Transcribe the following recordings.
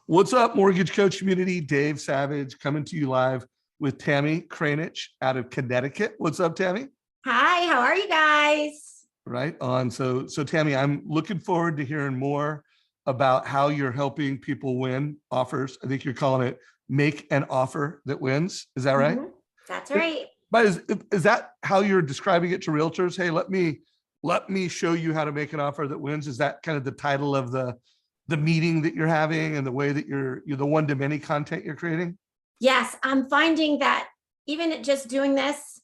What's up, mortgage coach community? Dave Savage coming to you live with Tammie Crainch out of Connecticut. What's up, Tammie? Hi, how are you guys? Right on. So Tammie, I'm looking forward to hearing more about how you're helping people win offers. I think you're calling it make an offer that wins. Is that right? That's right. But is that how you're describing it to realtors? Hey, let me show you how to make an offer that wins. Is that kind of the title of the meeting that you're having and the way that you're the one-to-many content you're creating? Yes, I'm finding that even just doing this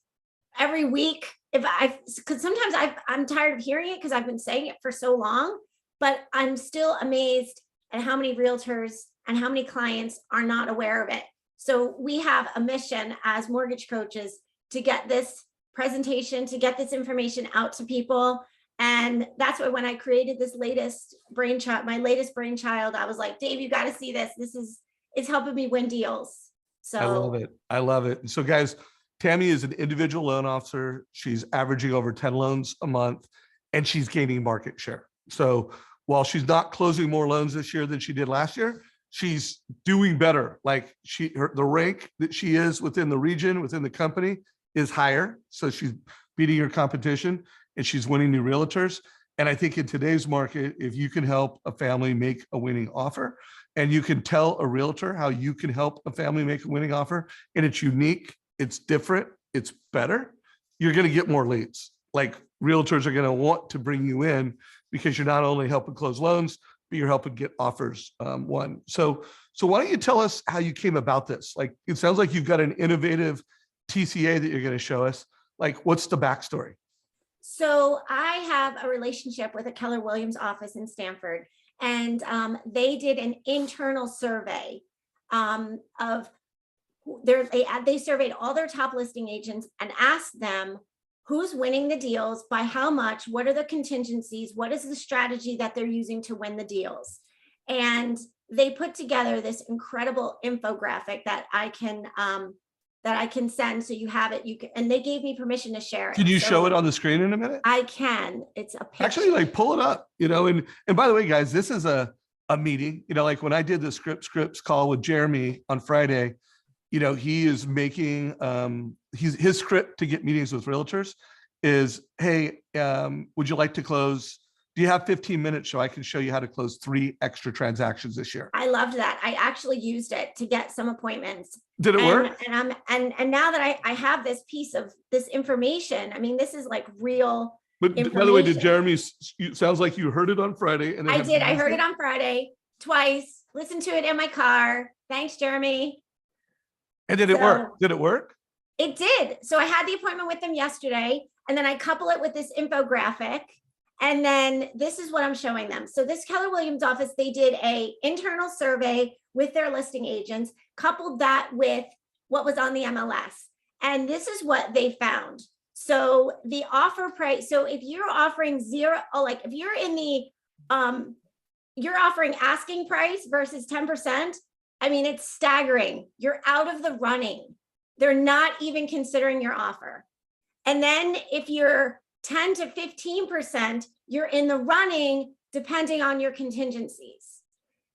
every week, because sometimes I'm tired of hearing it because I've been saying it for so long, but I'm still amazed at how many realtors and how many clients are not aware of it. So we have a mission as mortgage coaches to get this presentation, to get this information out to people. And that's why when I created this latest brainchild, my latest brainchild, I was like, Dave, you got to see this. It's helping me win deals. So I love it. I love it. And so guys, Tammie is an individual loan officer. She's averaging over 10 loans a month and she's gaining market share. So while she's not closing more loans this year than she did last year, she's doing better. Like the rank that she is within the region, within the company is higher. So she's beating her competition and she's winning new realtors. And I think in today's market, if you can help a family make a winning offer and you can tell a realtor how you can help a family make a winning offer and it's unique, it's different, it's better, you're going to get more leads. Like realtors are going to want to bring you in because you're not only helping close loans, but you're helping get offers won. So why don't you tell us how you came about this? Like, it sounds like you've got an innovative TCA that you're going to show us. Like, what's the backstory? So I have a relationship with a Keller Williams office in Stamford, and they did an internal survey of they surveyed all their top listing agents and asked them who's winning the deals, by how much, what are the contingencies, what is the strategy that they're using to win the deals. And they put together this incredible infographic that I can send, so you have it. You can, and they gave me permission to share it. Can you show it on the screen in a minute? I can. It's a picture. Actually, like, pull it up, and by the way, guys, this is a meeting, like when I did the scripts call with Jeremy on Friday, he is making his script to get meetings with realtors is, hey, would you like to close? Do you have 15 minutes so I can show you how to close 3 extra transactions this year? I loved that. I actually used it to get some appointments. Did it work? And now that I have this piece of this information, I mean, this is like real. But by the way, did Jeremy, sounds like you heard it on Friday. And I did. I heard it on Friday twice, listened to it in my car. Thanks, Jeremy. And did it work? Did it work? It did. So I had the appointment with them yesterday, and then I couple it with this infographic. And then this is what I'm showing them. So this Keller Williams office, they did a internal survey with their listing agents, coupled that with what was on the MLS. And this is what they found. So the offer price, so if you're offering if you're in the, you're offering asking price versus 10%, I mean, it's staggering. You're out of the running. They're not even considering your offer. And then if you're 10 to 15%, you're in the running depending on your contingencies.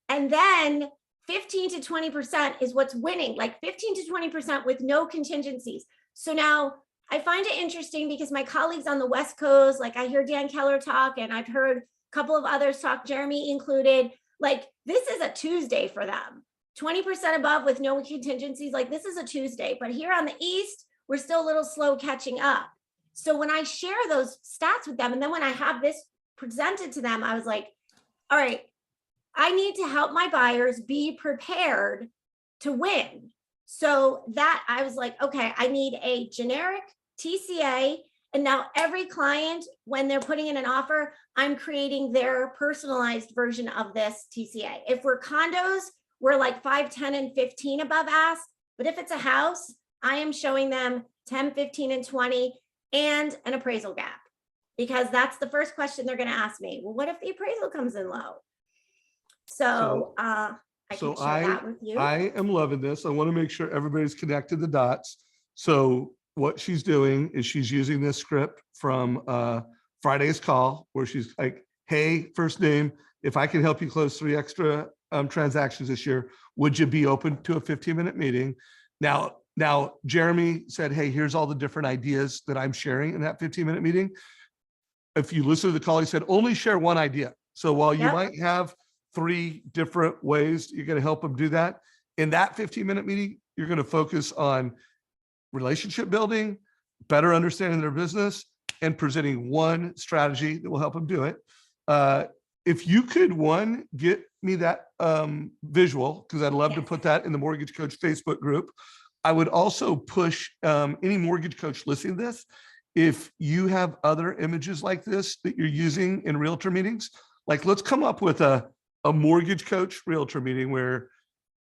And then 15 to 20% is what's winning, like 15 to 20% with no contingencies. So now I find it interesting because my colleagues on the West Coast, like I hear Dan Keller talk, and I've heard a couple of others talk, Jeremy included, like this is a Tuesday for them. 20% above with no contingencies, like this is a Tuesday. But here on the East, we're still a little slow catching up. So when I share those stats with them, and then when I have this presented to them, I was like, all right, I need to help my buyers be prepared to win. So that I was like, okay, I need a generic TCA. And now every client, when they're putting in an offer, I'm creating their personalized version of this TCA. If we're condos, we're like 5, 10, and 15 above ask. But if it's a house, I am showing them 10, 15, and 20 and an appraisal gap, because that's the first question they're going to ask me. Well, what if the appraisal comes in low? So I can share that with you. I am loving this. I want to make sure everybody's connected the dots. So what she's doing is she's using this script from Friday's call where she's like, hey, first name, if I can help you close 3 extra transactions this year. Would you be open to a 15-minute meeting? Now, Jeremy said, hey, here's all the different ideas that I'm sharing in that 15-minute meeting. If you listen to the call, he said, only share one idea. So while you Yep. might have 3 different ways you're going to help them do that, in that 15-minute meeting, you're going to focus on relationship building, better understanding their business, and presenting one strategy that will help them do it. If you could, one, get me that visual, because I'd love to Yes. put that in the Mortgage Coach Facebook group. I would also push any mortgage coach listening to this. If you have other images like this that you're using in realtor meetings, like let's come up with a mortgage coach realtor meeting where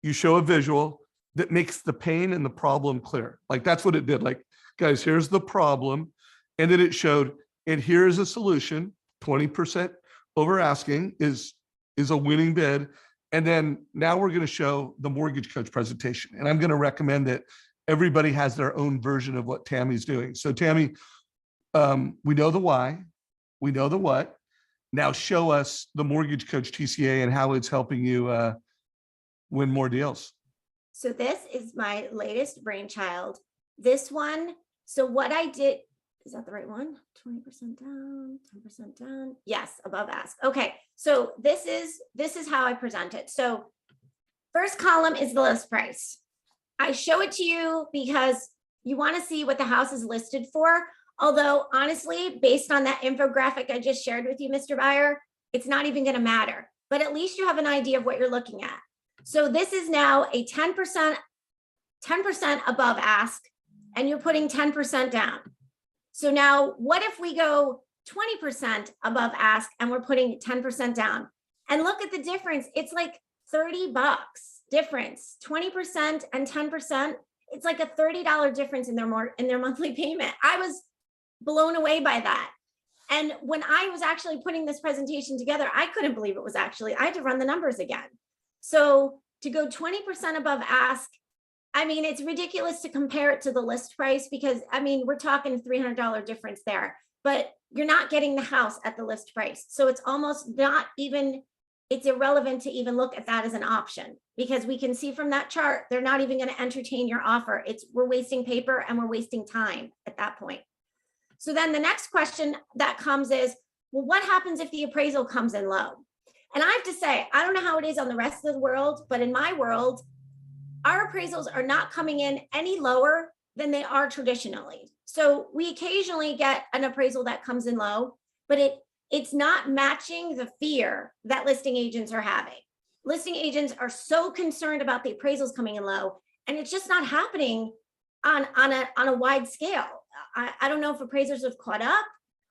you show a visual that makes the pain and the problem clear. Like that's what it did. Like, guys, here's the problem. And then it showed, and here's a solution. 20% over asking is a winning bid. And then now we're going to show the mortgage coach presentation. And I'm going to recommend that everybody has their own version of what Tammie's doing. So Tammie, we know the why, we know the what. Now show us the mortgage coach TCA and how it's helping you win more deals. So this is my latest brainchild. This one, so what I did, is that the right one? 20% down, 10% down. Yes, above ask. Okay, so this is how I present it. So first column is the list price. I show it to you because you want to see what the house is listed for. Although honestly, based on that infographic I just shared with you, Mr. Buyer, it's not even going to matter, but at least you have an idea of what you're looking at. So this is now a 10% above ask, and you're putting 10% down. So now what if we go 20% above ask and we're putting 10% down? And look at the difference. It's like $30 difference, 20% and 10%. It's like a $30 difference in their monthly payment. I was blown away by that. And when I was actually putting this presentation together, I couldn't believe it was actually, I had to run the numbers again. So to go 20% above ask, I mean, it's ridiculous to compare it to the list price because, I mean, we're talking $300 difference there, but you're not getting the house at the list price. So it's almost not even, it's irrelevant to even look at that as an option because we can see from that chart, they're not even going to entertain your offer. We're wasting paper and we're wasting time at that point. So then the next question that comes is, well, what happens if the appraisal comes in low? And I have to say, I don't know how it is on the rest of the world, but in my world, our appraisals are not coming in any lower than they are traditionally. So we occasionally get an appraisal that comes in low, but it's not matching the fear that listing agents are having. Listing agents are so concerned about the appraisals coming in low, and it's just not happening on a wide scale. I don't know if appraisers have caught up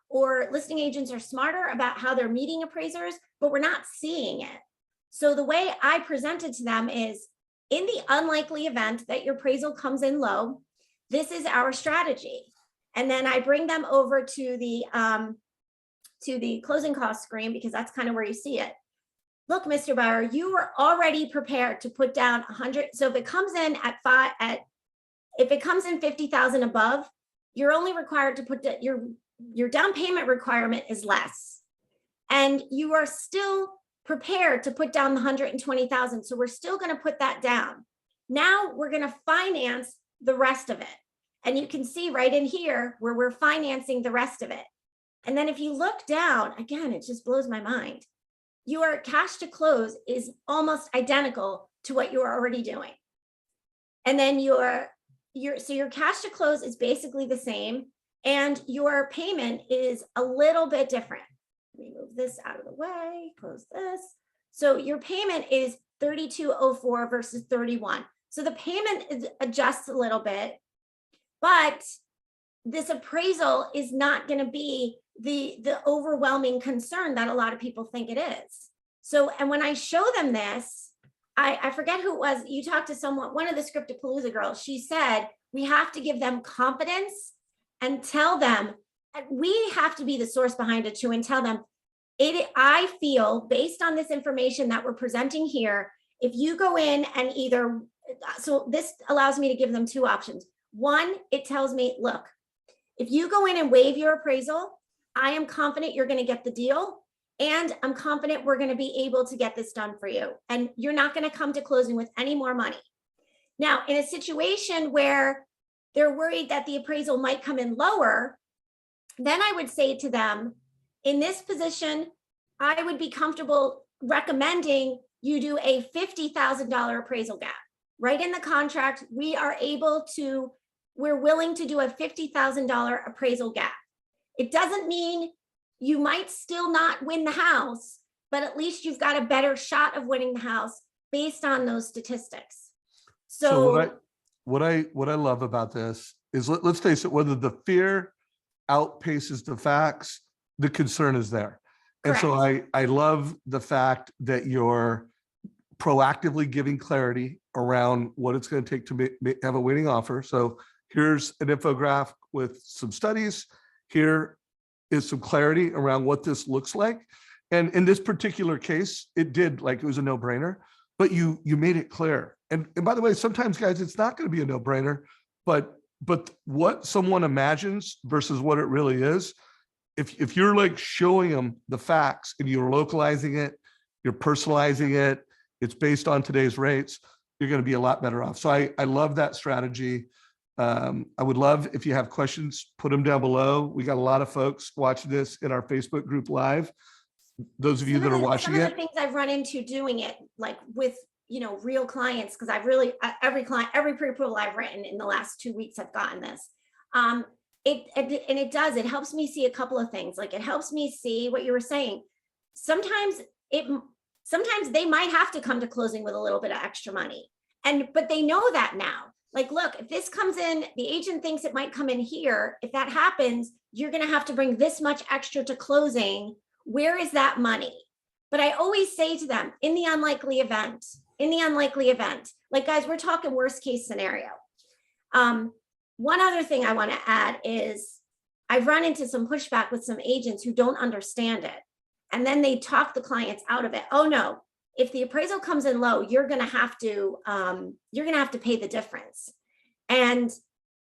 or listing agents are smarter about how they're meeting appraisers, but we're not seeing it. So the way I present it to them is, in the unlikely event that your appraisal comes in low, this is our strategy. And then I bring them over to the closing cost screen because that's kind of where you see it. Look, Mr. Buyer, you were already prepared to put down 100. So if it comes in if it comes in 50,000 above, you're only required to put that your down payment requirement is less. And you are still prepared to put down the 120,000. So we're still going to put that down. Now we're going to finance the rest of it. And you can see right in here where we're financing the rest of it. And then if you look down, again, it just blows my mind. Your cash to close is almost identical to what you're already doing. And then your cash to close is basically the same. And your payment is a little bit different. Let me move this out of the way, close this. So your payment is $32.04 versus $31. So the payment adjusts a little bit, but this appraisal is not going to be the overwhelming concern that a lot of people think it is. So, and when I show them this, I forget who it was. You talked to someone, one of the Scriptapalooza girls. She said, we have to give them confidence and tell them, we have to be the source behind it too, and tell them, I feel based on this information that we're presenting here, if you go in and so this allows me to give them two options. One, it tells me, look, if you go in and waive your appraisal, I am confident you're going to get the deal. And I'm confident we're going to be able to get this done for you. And you're not going to come to closing with any more money. Now, in a situation where they're worried that the appraisal might come in lower, then I would say to them, in this position, I would be comfortable recommending you do a $50,000 appraisal gap. Right in the contract, we're willing to do a $50,000 appraisal gap. It doesn't mean you might still not win the house, but at least you've got a better shot of winning the house based on those statistics. So what I love about this is, let's face it, whether the fear outpaces the facts, the concern is there. And so I love the fact that you're proactively giving clarity around what it's going to take to have a winning offer. So here's an infographic with some studies. Here is some clarity around what this looks like. And in this particular case, it was a no-brainer, but you made it clear. And by the way, sometimes, guys, it's not going to be a no-brainer, but what someone imagines versus what it really is, if you're like showing them the facts and you're localizing it, you're personalizing it, it's based on today's rates, you're going to be a lot better off. So I love that strategy. I would love, if you have questions, put them down below. We got a lot of folks watching this in our Facebook group live. Those of you that are watching it. Some of the things I've run into doing it, like with, real clients, because I've really, every pre-approval I've written in the last 2 weeks, I've gotten this. It helps me see a couple of things. Like, it helps me see what you were saying. Sometimes they might have to come to closing with a little bit of extra money. But they know that now. Like, look, if this comes in, the agent thinks it might come in here. If that happens, you're going to have to bring this much extra to closing. Where is that money? But I always say to them, in the unlikely event, like, guys, we're talking worst case scenario. One other thing I want to add is I've run into some pushback with some agents who don't understand it. And then they talk the clients out of it. Oh no, if the appraisal comes in low, you're going to have to pay the difference. And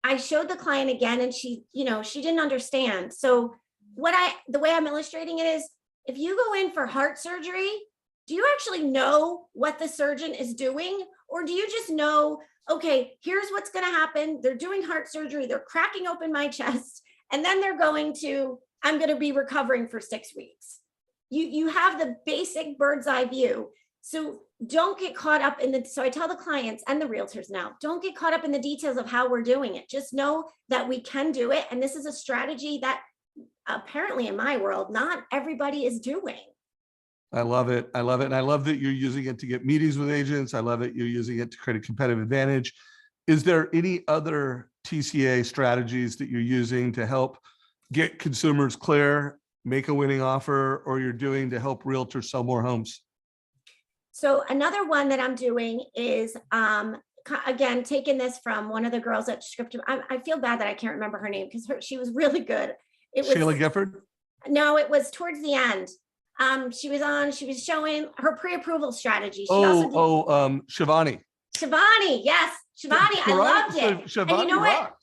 I showed the client again, and she didn't understand. So the way I'm illustrating it is, if you go in for heart surgery, do you actually know what the surgeon is doing? Or do you just know, okay, here's what's going to happen. They're doing heart surgery. They're cracking open my chest. And then I'm going to be recovering for 6 weeks. You have the basic bird's eye view. So don't get caught up so I tell the clients and the realtors now, don't get caught up in the details of how we're doing it. Just know that we can do it. And this is a strategy that apparently in my world, not everybody is doing. I love it. And I love that you're using it to get meetings with agents. I love it. You're using it to create a competitive advantage. Is there any other TCA strategies that you're using to help get consumers clear, make a winning offer, or you're doing to help realtors sell more homes? So another one that I'm doing is, again, taking this from one of the girls at Script. I feel bad that I can't remember her name because she was really good. It was Shayla Gifford? No, it was towards the end. She was showing her pre-approval strategy. Shivani. Shivani, yes. Shivani, I loved it. Shivani, and you know rocked. what?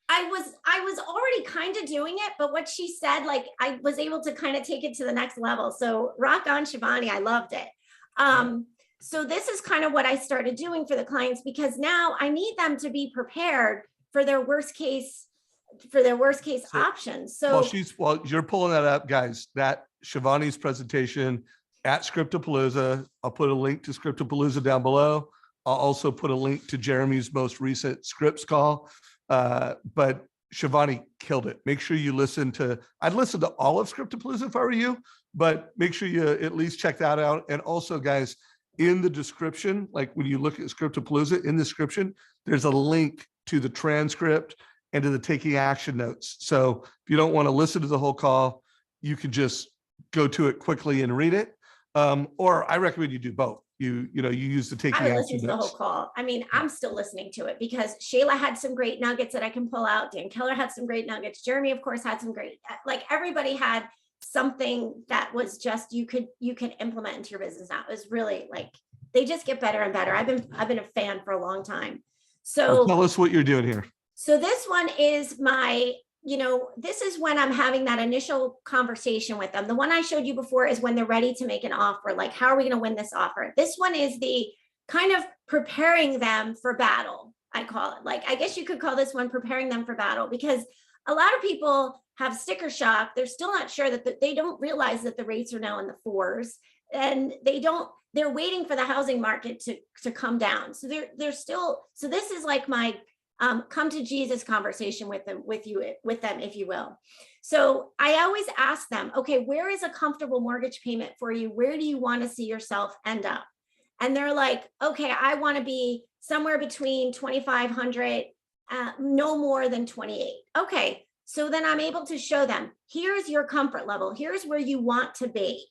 I was already kind of doing it, but what she said, like, I was able to kind of take it to the next level. So rock on, Shivani. I loved it. So this is kind of what I started doing for the clients, because now I need them to be prepared for their worst case options. So while you're pulling that up, guys, that Shivani's presentation at Scriptapalooza, I'll put a link to Scriptapalooza down below. I'll also put a link to Jeremy's most recent scripts call. But Shivani killed it. Make sure you I'd listen to all of Scriptapalooza if I were you, but make sure you at least check that out. And also, guys, in the description, like when you look at Scriptapalooza, in the description, there's a link to the transcript and to the taking action notes. So if you don't want to listen to the whole call, you can just go to it quickly and read it. Or I recommend you do both. You use the taking action notes. I listen to the whole call. I mean, I'm still listening to it because Shayla had some great nuggets that I can pull out. Dan Keller had some great nuggets. Jeremy, of course, had some great, like, everybody had something that was just, you can implement into your business now. It was really, like, they just get better and better. I've been a fan for a long time. So tell us what you're doing here. So this one is my this is when I'm having that initial conversation with them. The one I showed you before is when they're ready to make an offer. Like, how are we going to win this offer? This one is the kind of preparing them for battle. I call it, like, I guess you could call this one preparing them for battle, because a lot of people have sticker shock. They're still not sure that they don't realize that the rates are now in the fours, and they're waiting for the housing market to come down. So they're still, so this is like my come to Jesus conversation with them, if you will. So I always ask them, okay, where is a comfortable mortgage payment for you? Where do you want to see yourself end up? And they're like, okay, I want to be somewhere between 2,500, no more than 28. Okay, so then I'm able to show them, here's your comfort level. Here's where you want to be.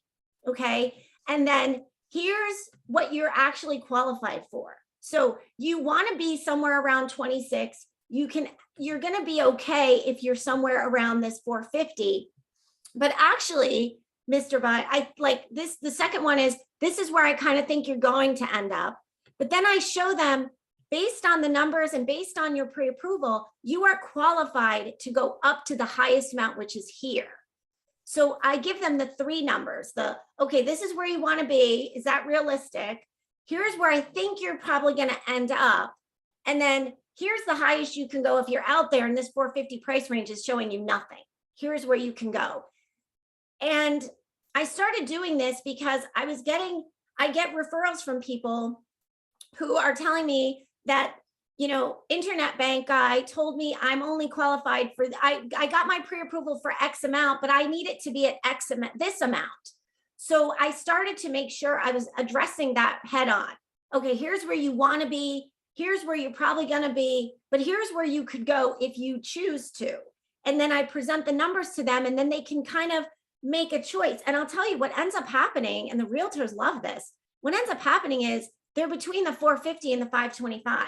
Okay, and then here's what you're actually qualified for. So you want to be somewhere around 26. You're going to be okay if you're somewhere around this 450. But actually, Mr. Buy, I like this. The second one is, this is where I kind of think you're going to end up. But then I show them, based on the numbers and based on your pre-approval, you are qualified to go up to the highest amount, which is here. So I give them the three numbers. Okay, this is where you want to be. Is that realistic? Here's where I think you're probably going to end up. And then here's the highest you can go if you're out there, and this 450 price range is showing you nothing. Here's where you can go. And I started doing this because I get referrals from people who are telling me that, internet bank guy told me I'm only qualified for, I got my pre-approval for X amount, but I need it to be at X amount, this amount. So I started to make sure I was addressing that head on. Okay, here's where you want to be. Here's where you're probably going to be, but here's where you could go if you choose to. And then I present the numbers to them, and then they can kind of make a choice. And I'll tell you what ends up happening, and the realtors love this. What ends up happening is they're between the 450 and the 525,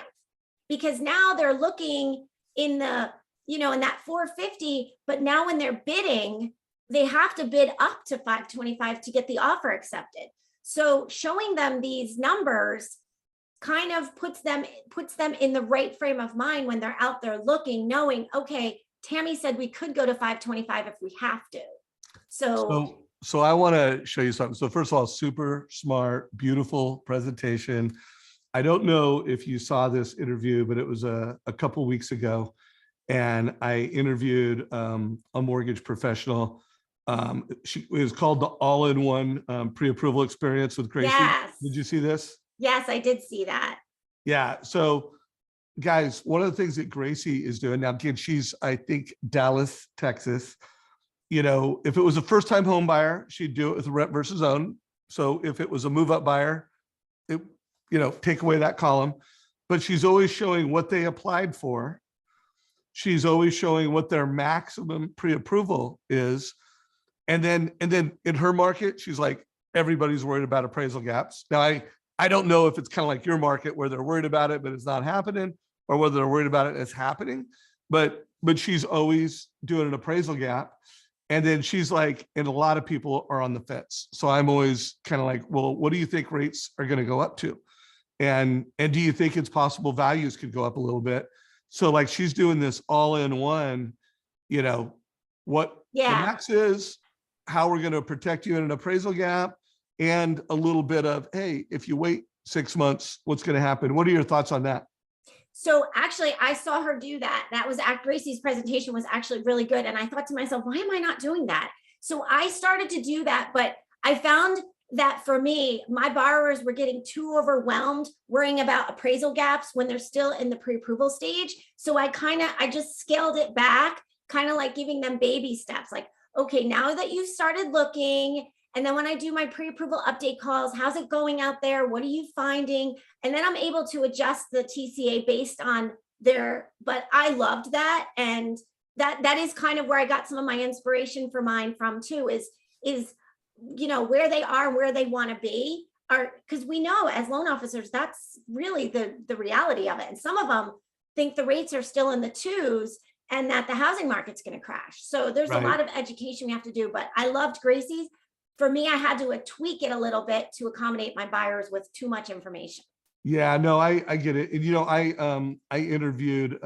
because now they're looking in the, in that 450, but now when they're bidding, they have to bid up to 525 to get the offer accepted. So showing them these numbers kind of puts them in the right frame of mind when they're out there looking, knowing, okay, Tammie said we could go to 525 if we have to. So I want to show you something. So first of all, super smart, beautiful presentation. I don't know if you saw this interview, but it was a couple weeks ago, and I interviewed a mortgage professional. It was called the All-in-One Pre-Approval Experience with Gracie. Yes. Did you see this? Yes, I did see that. Yeah. So guys, one of the things that Gracie is doing now, again, she's, I think, Dallas, Texas. If it was a first-time home buyer, she'd do it with rent versus own. So if it was a move-up buyer, take away that column. But she's always showing what they applied for. She's always showing what their maximum pre-approval is. And then in her market, she's like, everybody's worried about appraisal gaps. Now, I don't know if it's kind of like your market where they're worried about it, but it's not happening, or whether they're worried about it, it's happening. But she's always doing an appraisal gap. And then she's like, and a lot of people are on the fence. So I'm always kind of like, well, what do you think rates are going to go up to? And do you think it's possible values could go up a little bit? So like, she's doing this all in one, what the max is, how we're going to protect you in an appraisal gap, and a little bit of, hey, if you wait 6 months, what's going to happen? What are your thoughts on that? So actually, I saw her do that. That was Gracie's presentation was actually really good. And I thought to myself, why am I not doing that? So I started to do that, but I found that for me, my borrowers were getting too overwhelmed worrying about appraisal gaps when they're still in the pre-approval stage. So I just scaled it back, kind of like giving them baby steps. Like, okay, now that you've started looking, and then when I do my pre-approval update calls, how's it going out there? What are you finding? And then I'm able to adjust the TCA based on but I loved that. And that is kind of where I got some of my inspiration for mine from too, is where they are and where they want to be, because we know as loan officers, that's really the reality of it. And some of them think the rates are still in the twos and that the housing market's going to crash. So there's a lot of education we have to do, but I loved Gracie's. For me, I had to tweak it a little bit to accommodate my buyers with too much information. Yeah, no, I get it. And, I interviewed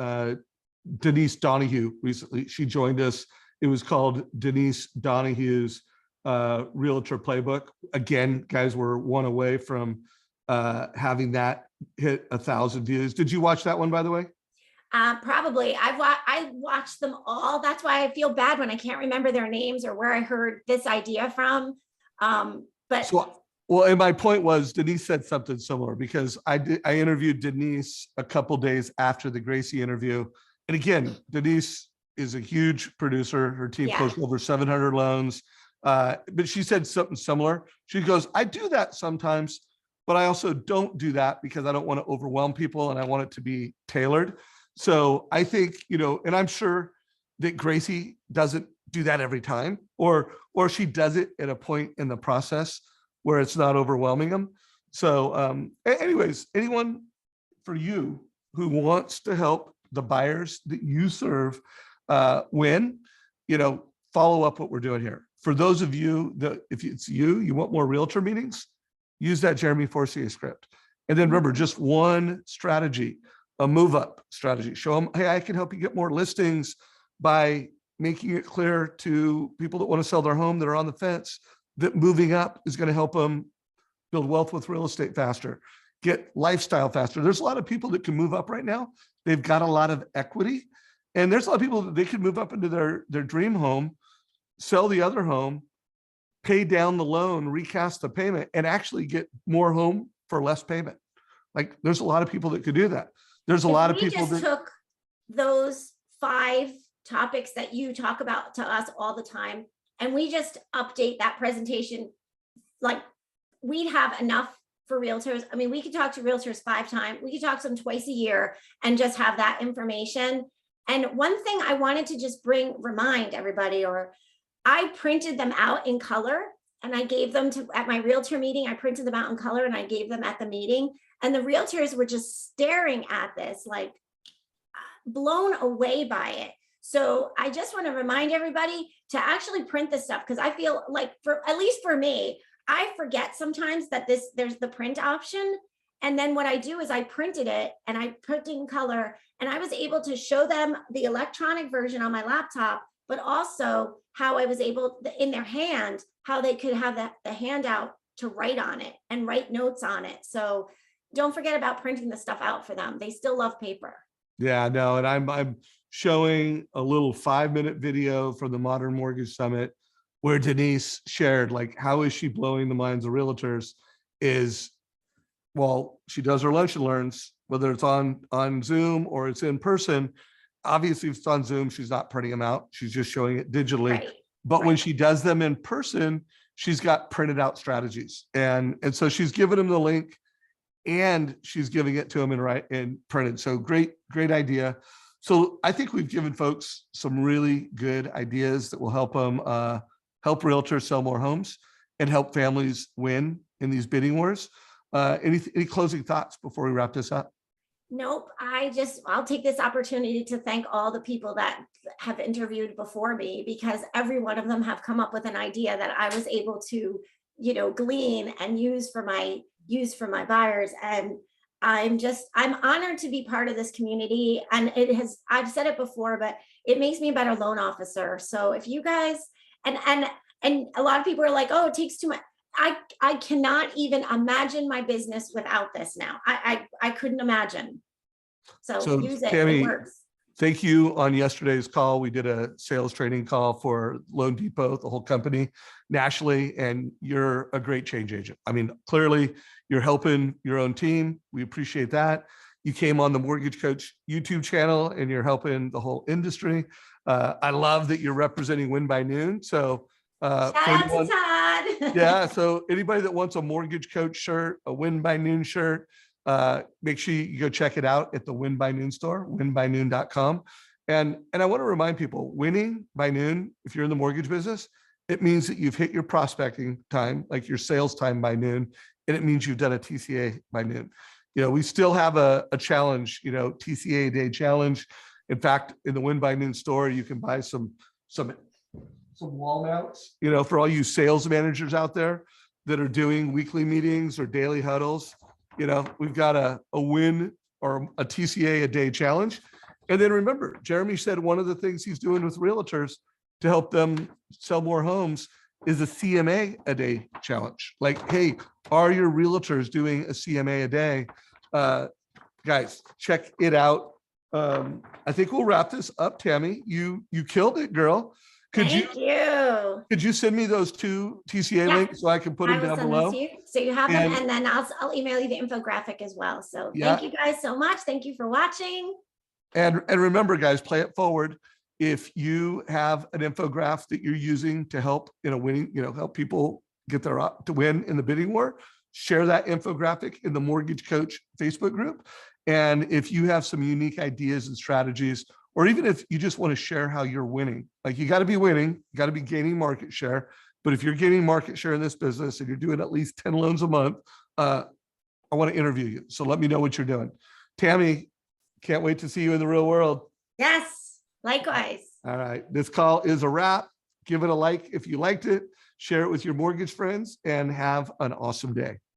Denise Donahue recently. She joined us. It was called Denise Donahue's Realtor Playbook. Again, guys, we're one away from having that hit 1,000 views. Did you watch that one, by the way? Probably. I watched them all. That's why I feel bad when I can't remember their names or where I heard this idea from. But so, well, and my point was Denise said something similar because I interviewed Denise a couple days after the Gracie interview. And again, Denise is a huge producer. Her team closed over 700 loans. But she said something similar. She goes, I do that sometimes, but I also don't do that because I don't want to overwhelm people and I want it to be tailored. So I think, and I'm sure that Gracie doesn't do that every time, or she does it at a point in the process where it's not overwhelming them. So anyways, anyone for you who wants to help the buyers that you serve win, follow up what we're doing here. For those of you that if it's you want more realtor meetings, use that Jeremy Forcier script. And then remember, just one strategy, a move up strategy. Show them, hey, I can help you get more listings by making it clear to people that want to sell their home that are on the fence that moving up is going to help them build wealth with real estate faster, get lifestyle faster. There's a lot of people that can move up right now. They've got a lot of equity. And there's a lot of people that they can move up into their dream home, sell the other home, pay down the loan, recast the payment, and actually get more home for less payment. Like there's a lot of people that could do that. There's a lot of people that took those 5 topics that you talk about to us all the time, and we just update that presentation, like we'd have enough for realtors. I mean, we could talk to realtors 5 times. We could talk to them twice a year and just have that information. And one thing I wanted to just remind everybody, or I printed them out in color and I gave them at my realtor meeting. I printed them out in color and I gave them at the meeting. And the realtors were just staring at this, like blown away by it. So I just want to remind everybody to actually print this stuff, because I feel like at least for me, I forget sometimes that there's the print option. And then what I do is I printed it and I put it in color, and I was able to show them the electronic version on my laptop, but also how I was able in their hand, how they could have the handout to write on it and write notes on it. So don't forget about printing the stuff out for them. They still love paper. Yeah, no, and I'm showing a little 5-minute video from the Modern Mortgage Summit where Denise shared, like, how is she blowing the minds of realtors is, well, she does her lunch and learns, whether it's on Zoom or it's in person. Obviously, if it's on Zoom, she's not printing them out. She's just showing it digitally. Right. But when she does them in person, she's got printed out strategies. And so she's given them the link and she's giving it to them in printed. So great idea. So I think we've given folks some really good ideas that will help them help realtors sell more homes and help families win in these bidding wars. Any closing thoughts before we wrap this up? Nope. I'll take this opportunity to thank all the people that have interviewed before me, because every one of them have come up with an idea that I was able to, glean and use for my buyers. And I'm honored to be part of this community. And I've said it before, but it makes me a better loan officer. So if you guys, and a lot of people are like, oh, it takes too much. I cannot even imagine my business without this now. I couldn't imagine. So use it. Tammie, it works. Thank you. On yesterday's call, we did a sales training call for Loan Depot, the whole company nationally, and you're a great change agent. I mean, clearly you're helping your own team. We appreciate that. You came on the Mortgage Coach YouTube channel and you're helping the whole industry. I love that you're representing Win by Noon. So shout out to Todd. Yeah. So anybody that wants a Mortgage Coach shirt, a Win by Noon shirt, make sure you go check it out at the Win by Noon store, winbynoon.com. And I want to remind people, winning by noon, if you're in the mortgage business, it means that you've hit your prospecting time, like your sales time by noon, and it means you've done a TCA by noon. We still have a challenge, TCA day challenge. In fact, in the Win by Noon store, you can buy some wall mounts, for all you sales managers out there that are doing weekly meetings or daily huddles. We've got a win or a TCA a day challenge. And then remember, Jeremy said one of the things he's doing with realtors to help them sell more homes is a CMA a day challenge. Like, hey, are your realtors doing a CMA a day? Guys, check it out. I think we'll wrap this up. Tammie, you killed it, girl. Thank you. Could you send me those 2 TCA Yeah. links so I can put I them will down send below? them to you. So you have them, And- and then I'll email you the infographic as well. So Yeah. thank you guys so much. Thank you for watching. And remember, guys, play it forward. If you have an infographic that you're using to help in a winning, help people get their to win in the bidding war, share that infographic in the Mortgage Coach Facebook group. And if you have some unique ideas and strategies, or even if you just want to share how you're winning, like you got to be winning, you got to be gaining market share. But if you're gaining market share in this business and you're doing at least 10 loans a month, I want to interview you. So let me know what you're doing. Tammie, can't wait to see you in the real world. Yes, likewise. All right. This call is a wrap. Give it a like if you liked it. Share it with your mortgage friends and have an awesome day.